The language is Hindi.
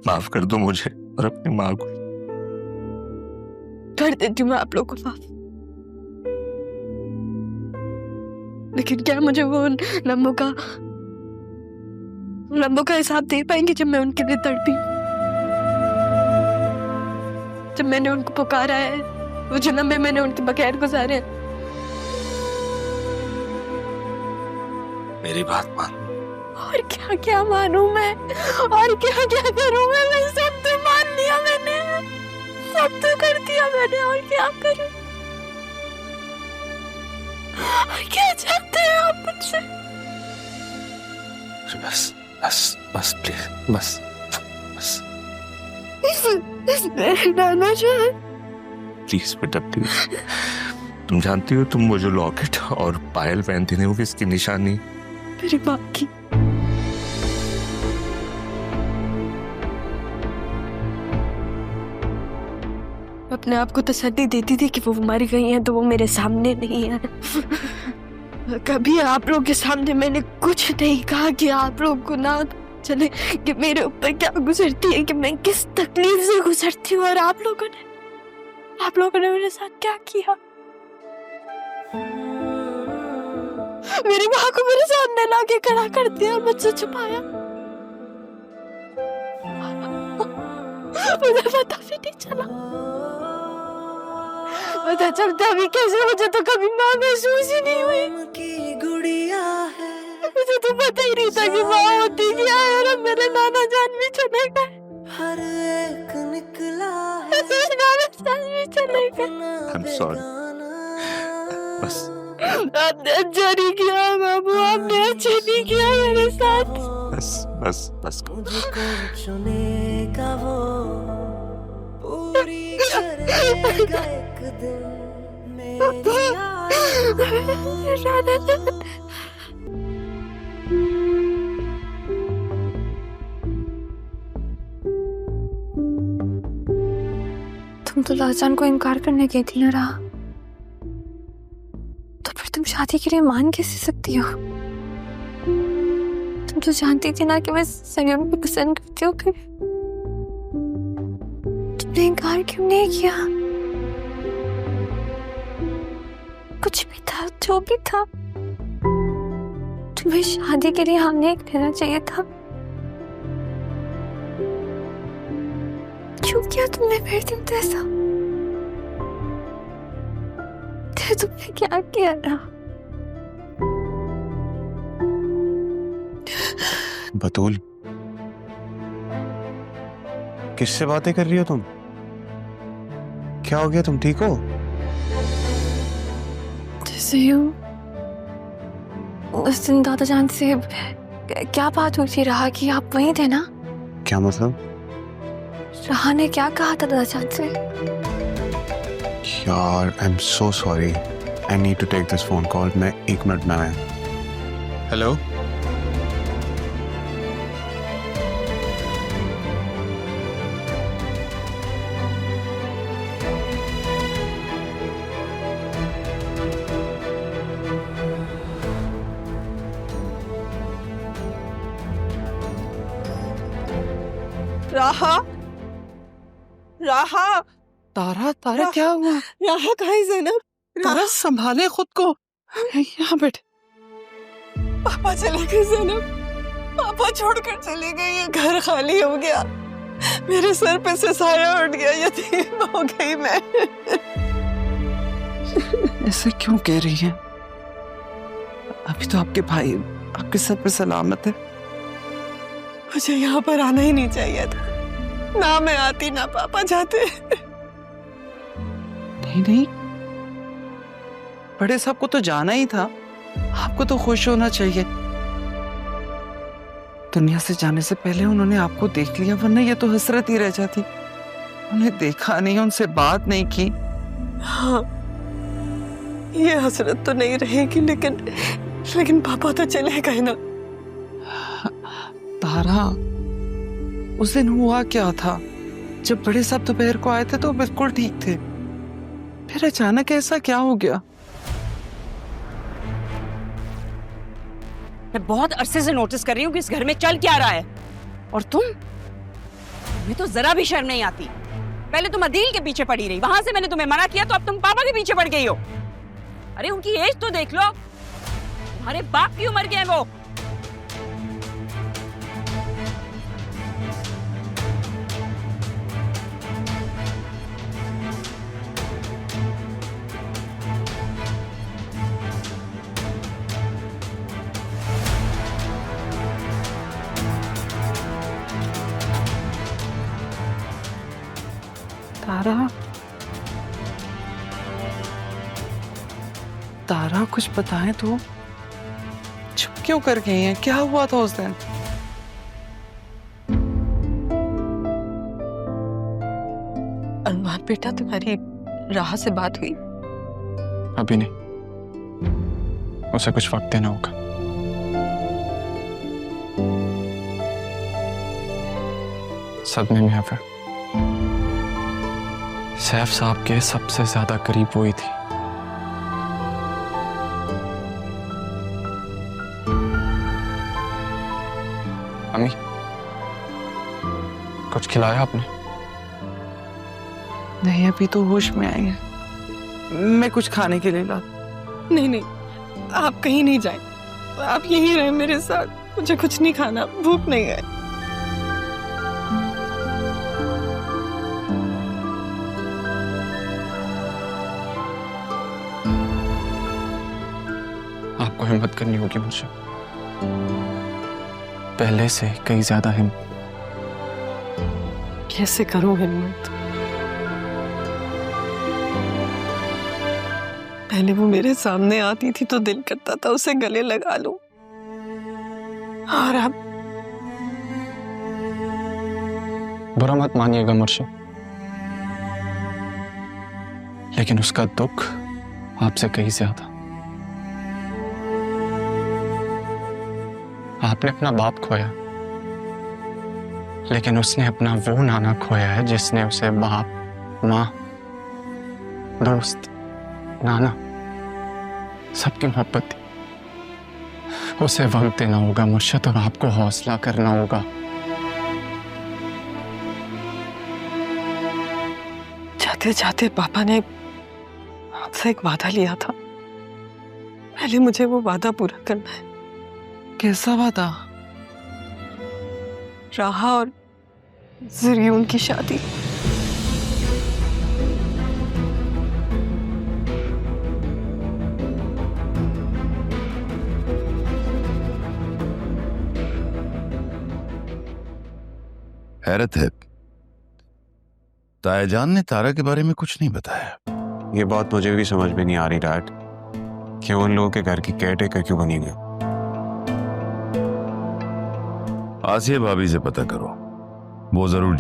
माफ कर दो मुझे और अपनी माँ को। कर देती हूँ मैं आप लोगों को माफ, लेकिन क्या मुझे वो उन लम्बों का हिसाब दे पाएंगे जब मैं उनके लिए तड़पी, जब मैंने उनको पुकारा है, वो जो लम्बे मैंने उनके बगैर गुजारे हैं। मेरी बात मान। और क्या क्या मानूं मैं, और क्या क्या करूं मैं सब तो मान लिया मैंने, सब तो कर दिया मैंने, और क्या करूं? और क्या चाहते हैं आप मुझसे? बस बस बस प्लीज, बस बस नाना जान, प्लीज बेटा प्लीज। तुम जानती हो तुम वो जो लॉकेट और पायल पहनती थी वो किसकी निशानी? मेरी माँ की। अपने आप को तसल्ली देती थी कि वो मर गई हैं तो वो मेरे सामने नहीं है। कभी आप लोगों के सामने मैंने कुछ नहीं कहा कि आप लोगों को ना चले कि मेरे ऊपर क्या गुजरती है, कि मैं किस तकलीफ से गुजरती हूँ, और आप लोगों ने मेरे साथ क्या किया। मेरी माँ को मेरे सामने लाके खड़ा कर दिया, मुझसे छुपाया। मुझे पता भी नहीं चला, पता चलता भी कैसे, मुझे तो कभी माँ महसूस ही नहीं हुई। मुझे तो पता ही नहीं था कि माँ होती क्या है, और अब मेरे नाना जान भी चले गए, हर एक निकला है, नाना जान भी चले गए। I'm sorry। बस आपने अच्छा नहीं किया बाबू, आपने अच्छा नहीं किया मेरे साथ। बस बस बस मुझको चुनेगा वो, पूरी करेगा एक दिन मेरी तुम तो लाजान को इनकार करने गई थी ना राह, तो फिर तुम शादी के लिए मान कैसे सकती हो? तुम तो जानती थी ना कि मैं सलीम को पसंद करती हूँ, फिर तुमने इनकार क्यों नहीं किया? कुछ भी था, जो भी था, तुम्हें शादी के लिए हाँ नहीं कहना चाहिए था। क्यों किया तुमने फिर दिन तो ऐसा? तुमने क्या किया ना? बतूल, किससे बातें कर रही हो तुम? क्या हो गया, तुम ठीक हो? जैसे यूं उस दिन दादा जान से क्या बात हुई थी राह की, आप वहीं थे ना? क्या मतलब? राह ने क्या कहा था दादा जान से? यार, I am so sorry, I need to take this phone call. मैं 1 मिनट में आया। हेलो, राहा, राहा, तारा, तारा क्या हुआ? राहा कहाँ है ज़ैनब? तारा संभाले खुद को, यहाँ बैठ। पापा चले गए ज़ैनब, पापा छोड़कर चले गए, ये घर खाली हो गया, मेरे सर पे से साया उठ गया, यतीम हो गई मैं। ऐसे क्यों कह रही है? अभी तो आपके भाई आपके सर पे सलामत है। मुझे यहाँ पर आना ही नहीं चाहिए था, ना मैं आती ना पापा जाते। नहीं नहीं, बड़े साहब को तो जाना ही था, आपको तो खुश होना चाहिए। दुनिया से जाने से पहले उन्होंने आपको देख लिया, वरना ये तो हसरत ही रह जाती। उन्हें देखा नहीं, उनसे बात नहीं की। हाँ, ये हसरत तो नहीं रहेगी, लेकिन पापा तो चले गए ना। तारा, उस दिन हुआ क्या था? जब बड़े साहब दोपहर को आए थे तो बिल्कुल ठीक थे, फिर अचानक ऐसा क्या हो गया? मैं बहुत अरसे से नोटिस कर रही हूँ कि इस घर में चल क्या रहा है, और तुम तुम्हें तो जरा भी शर्म नहीं आती। पहले तुम अदील के पीछे पड़ी रही, वहां से मैंने तुम्हें मना किया तो अब तुम पापा के पीछे पड़ गई हो। अरे उनकी एज तो देख लो, तुम्हारे बाप की उम्र के हैं वो। तारा, तारा कुछ बताएं तो। चुप क्यों कर गई हैं? क्या हुआ था उस दिन? अनुमान बेटा, तुम्हारी राह से बात हुई? अभी नहीं, उसे कुछ वक्त देना होगा। सदमे में है फिर। सैफ साहब के सबसे ज्यादा करीब वही थी। अम्मी, कुछ खिलाया आपने? नहीं, अभी तो होश में आई है। मैं कुछ खाने के लिए ला। नहीं नहीं, आप कहीं नहीं जाए, आप यहीं रहे मेरे साथ। मुझे कुछ नहीं खाना, भूख नहीं है। आपको हिम्मत करनी होगी मुझे, पहले से कहीं ज्यादा हिम्मत। कैसे करूं हिम्मत? पहले वो मेरे सामने आती थी तो दिल करता था उसे गले लगा लूं, और अब बुरा मत मानिएगा मुर्शिद, लेकिन उसका दुख आपसे कहीं ज्यादा। आपने अपना बाप खोया, लेकिन उसने अपना वो नाना खोया है जिसने उसे बाप, माँ, दोस्त, नाना सबकी मोहब्बत दी। उसे वक्त देना होगा मुर्शिद, और आपको हौसला करना होगा। जाते जाते पापा ने आपसे एक वादा लिया था, पहले मुझे वो वादा पूरा करना है। कैसा वादा? राहा और ज़रियून की शादी। हैरत है, तायाजान ने तारा के बारे में कुछ नहीं बताया। ये बात मुझे भी समझ में नहीं आ रही डैड, कि उन लोगों के घर की केयरटेकर क्यों बनी गई। आसिया भाभी से पता करो, वो जरूर